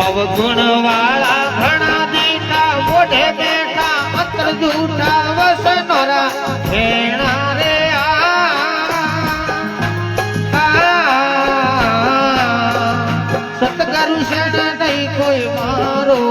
અવગુણ વાળા ઘણા દીઠા મોઢે બેઠા અત્ર જૂઠા વસનોરા ભેણા રે સતગરુ શેણ નહીં કોઈ મારો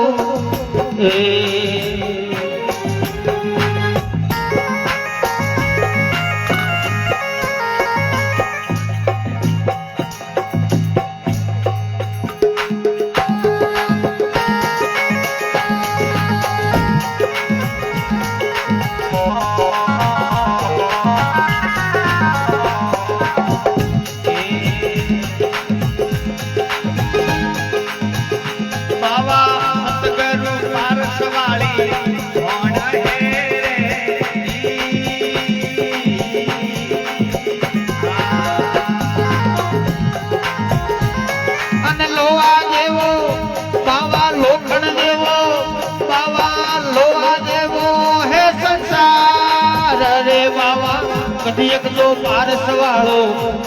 કદી એક જો પારસ વાળો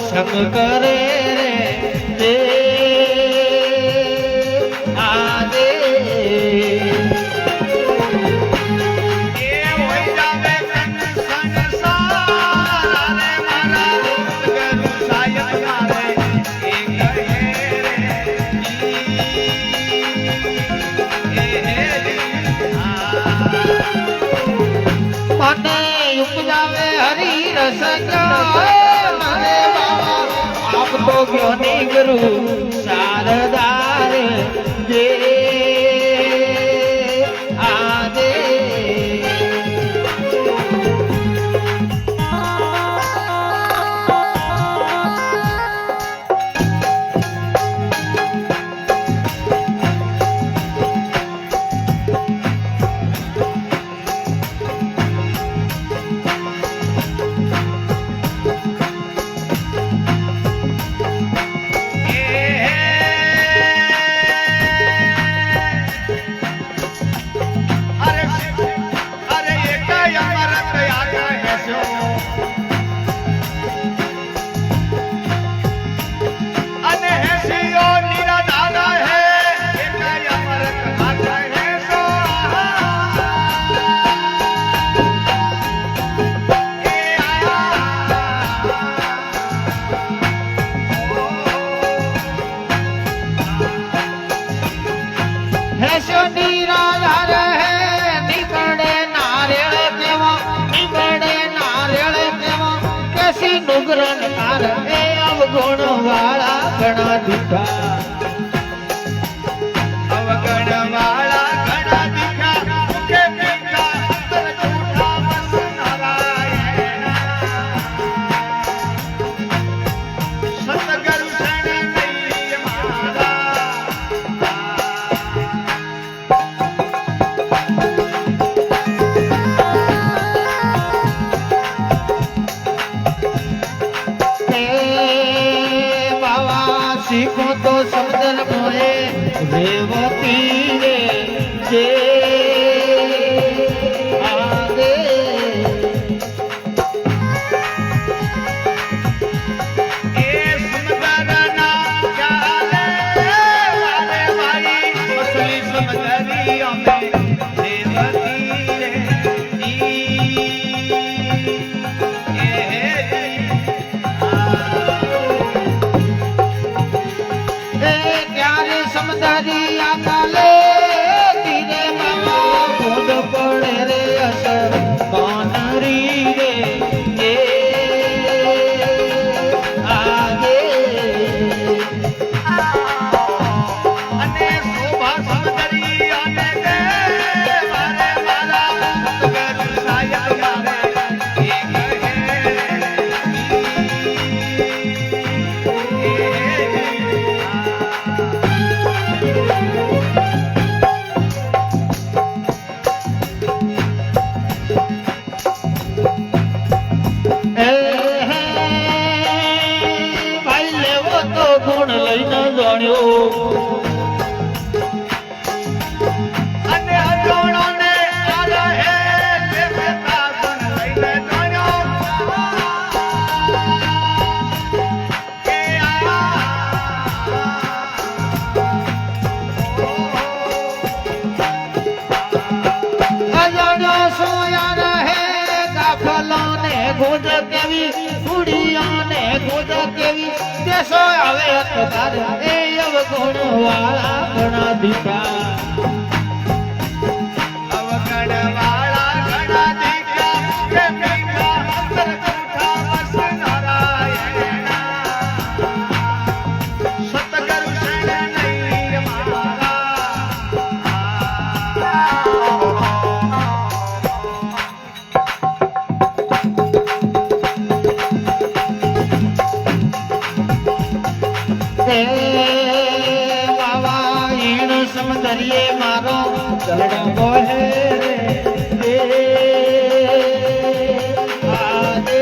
સંગ કરે રે આદે ઉપજાવે હરી મારે બાબા આપ તો જ્ઞાની ગુરુ શારદાર જે આદે અવગુણ વાળા ઘણા દીઠા અવગુણ વાળા ઘણા દીઠા મુખે મીઠા અતર જૂઠા વસનોરા સતગરુ શરણ નહીં મારા શીખો તો સમદર મોએ રેવતી રે જે આદે એ સમદર ના ચાલે વારે ભાઈ અસલી સમદરી અમે રેવતી રે સમદરિયા કાલે ધીરે તો ગુણ લઈને જાણ્યો અને અજોણોને આ રહે તે બેટા ગુણ લઈને જાણ્યો કે અજાણ્યો સોયા રહે ગાફલોને ગોજ કેવી સુડિયાને ગોજ કેવી દેશો આવે અખબાર એ અવગુણ વાળા ઘણા દીપા અવગણવાળા ઘણા દીકરા કે મીઠા અંતર જૂઠા વસનારાયણના સતગુરુ શરણ નહીં મારા બાવા ઈણ સમદરિયે મારો ચરણો હે રે આદે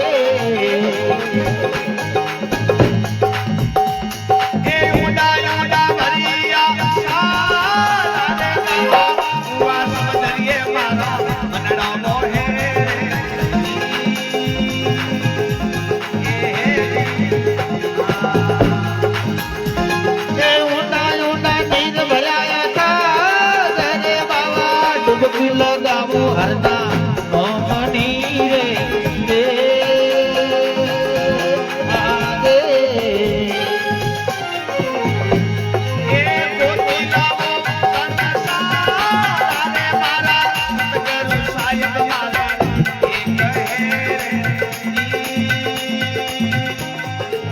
એ ઉડા ઉડા ભરિયા સારાને બાવા ઉવા સમદરિયે મારા મનડા મોહે એ ઊંડા ઊંડા નીર ભરાયા તા રે બાવા ડૂબકી લગાવું હરદા મોમની રે આદે એ ગોતી લાવો તનસારે મારા સતગુરુ સાહેબ મારે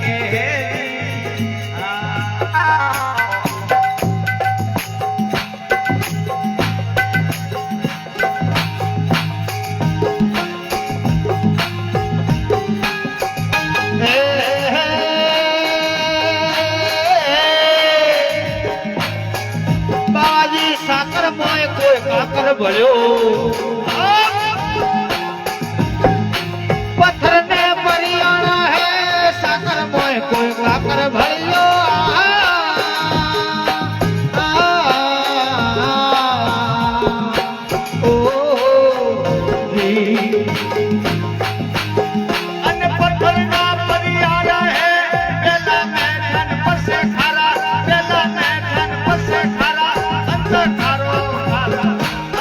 એ કહે બાજી સાકર મોય કોઈ કાકર ભળ્યો પથ્થર ને પરિયાણા હે સાકર મોય કોઈ કાકર ભળ્યો અને પથ્થરના પરિયારા હે પેલા મેઠન પસે ખારા પેલા મેઠન પસે ખારા અંતર ખારો ખારા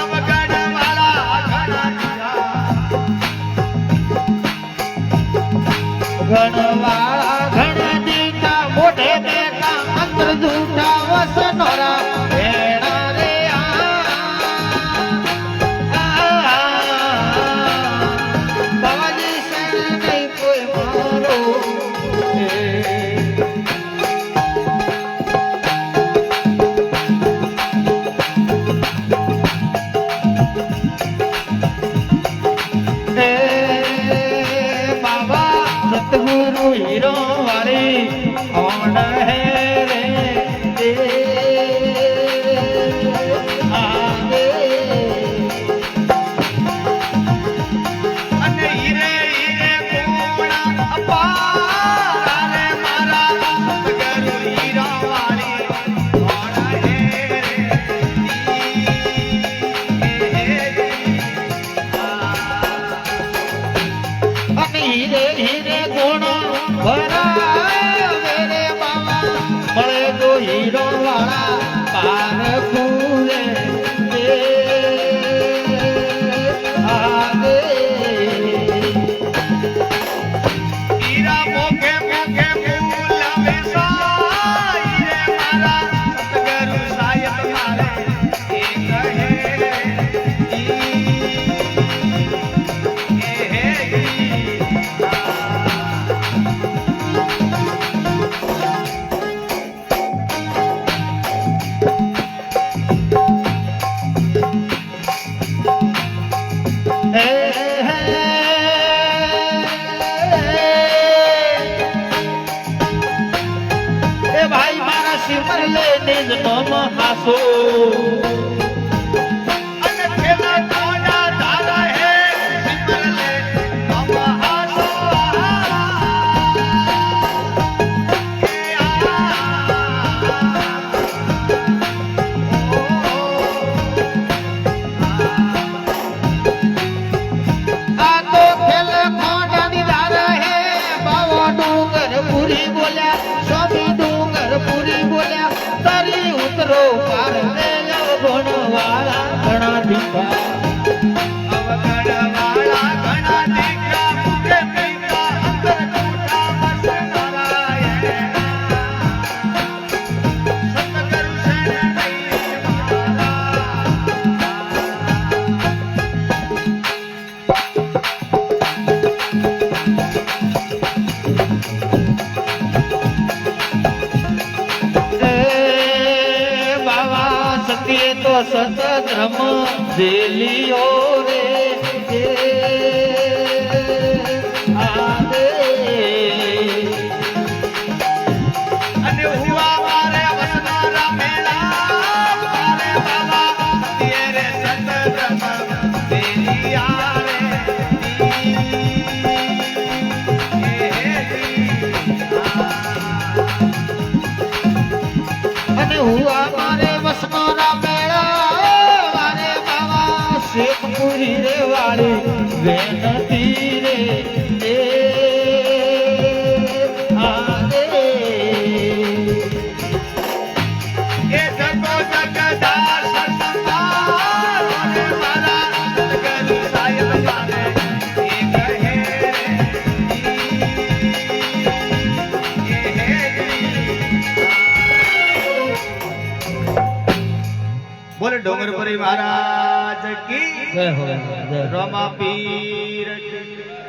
અવગણ વાળા ઘણા દીધા ઘણવાળા ઘણ દીઠા મોઢે બેઠા અંતર જૂઠા વસનોરા ભેણા રે બાવાજી શરણ નહીં કોઈ મારો હે બાબા સતગુરુ હીરો વાળી કોણ હે રે આગે અને હીરે હીરે કોણા અપારા રે મારા સતગુરુ હીરા વાળી કોણ હે અને હીરે હીરે ગુણ ભરાવે રે બાબા મળે તો હીરો વાળા પાર ફૂલે આગે હીરા મોખે મોખે ફૂલ વેસાઈ રે મારા સતગુરુ સાહેબ મારે એ કહે એ ભાઈ મારા સિમર લે નિજ નોમ હાસો અને ખેલા કોના ધારા હે સિમરલે નમ હાસો એ આ તે તો સતધર્મ દેલીઓ રે અને હુવા મારે વસનારા મેળા મારે બાબા તેરે સતધર્મ દેલિયા રે અને હું અમારે વસનોરા મેળા મારે બાવા શેખપુરી રે વાળી વેનતી રે એ જગો જગદાર સરસંગાર અને મારા જગદુ સાહેબ જાને એ કહે બોલે ડોંગરપુરી મહારાજ કી જય હો જય રમા પીર કી